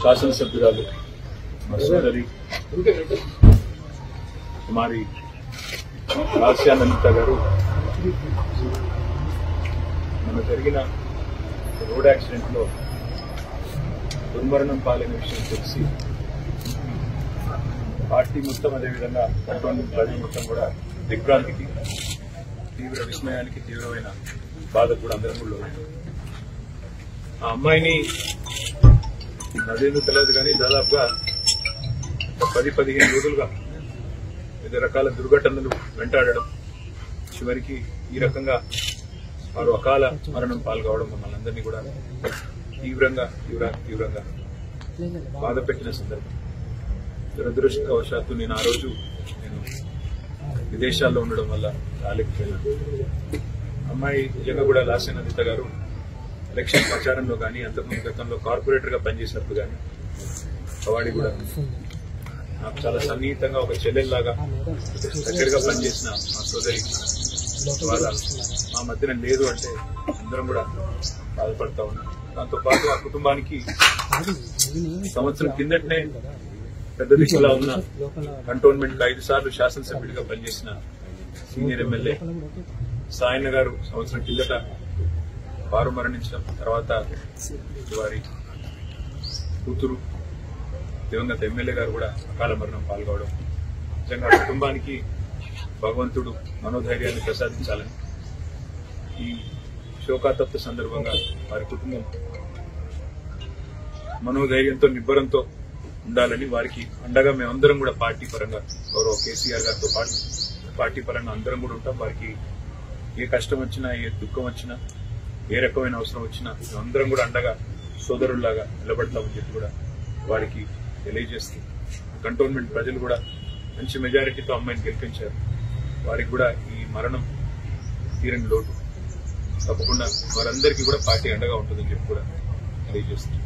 శాసనసభ్యురాలు మా సోదరి కుమారి లాస్యానందిత గారు మన జరిగిన రోడ్ యాక్సిడెంట్ లో దుర్మరణం పాలైన విషయం తెలిసి పార్టీ మొత్తం అదేవిధంగా కంటోన్మెంట్ ప్రజలు మొత్తం కూడా దిగ్భ్రాంతికి తీవ్ర విస్మయానికి తీవ్రమైన బాధ కూడా అందరం కూడా ఆ అమ్మాయిని అదేందుకు తెలియదు కానీ దాదాపుగా 10-15 రోజులుగా వివిధ రకాల దుర్ఘటనలు వెంటాడడం చివరికి ఈ రకంగా వారు అకాల మరణం పాల్గొవడం మమ్మల్ని అందరినీ కూడా తీవ్రంగా బాధ పెట్టిన సందర్భం. దురదృష్టవశాత్తు నేను ఆ రోజు విదేశాల్లో ఉండడం వల్ల రాలేకపోయాను. అమ్మాయి నిజంగా కూడా లాస్యానందిత గారు ఎలక్షన్ ప్రచారంలో కానీ అంతకుముందు గతంలో కార్పొరేటర్ గా పనిచేసినప్పుడు కానీ కవాడి కూడా నాకు చాలా సన్నిహితంగా ఒక చెల్లెల్లాగా దగ్గరగా పనిచేసిన మా సోదరి వాళ్ళ మా మధ్యన లేదు అంటే అందరం కూడా బాధపడతా ఉన్నాం. దాంతో పాటు ఆ కుటుంబానికి సంవత్సరం కిందటనే పెద్ద దిశలా ఉన్న కంటోన్మెంట్ 5 సార్లు శాసనసభ్యుడిగా పనిచేసిన సీనియర్ ఎమ్మెల్యే సాయన్న గారు సంవత్సరం కిందట వారు మరణించడం, తర్వాత వారి కూతురు దివంగత ఎమ్మెల్యే గారు కూడా అకాల మరణం పాల్గొవడం నిజంగా కుటుంబానికి భగవంతుడు మనోధైర్యాన్ని ప్రసాదించాలని ఈ శోకాతప్త సందర్భంగా వారి కుటుంబం మనోధైర్యంతో నిబ్బరంతో ఉండాలని వారికి అండగా మేమందరం కూడా పార్టీ పరంగా గౌరవ కేసీఆర్ గారితో పాటు పార్టీ పరంగా అందరం కూడా ఉంటాం. వారికి ఏ కష్టం వచ్చినా ఏ దుఃఖం వచ్చినా ఏ రకమైన అవసరం వచ్చినా మేమందరం కూడా అండగా సోదరుల్లాగా నిలబడతామని చెప్పి కూడా వారికి తెలియజేస్తూ కంటోన్మెంట్ ప్రజలు కూడా మంచి మెజారిటీతో అమ్మాయిని గెలిపించారు. వారికి కూడా ఈ మరణం తీరని లోటు తప్పకుండా వారందరికీ కూడా పార్టీ అండగా ఉంటుందని చెప్పి కూడా తెలియజేస్తుంది.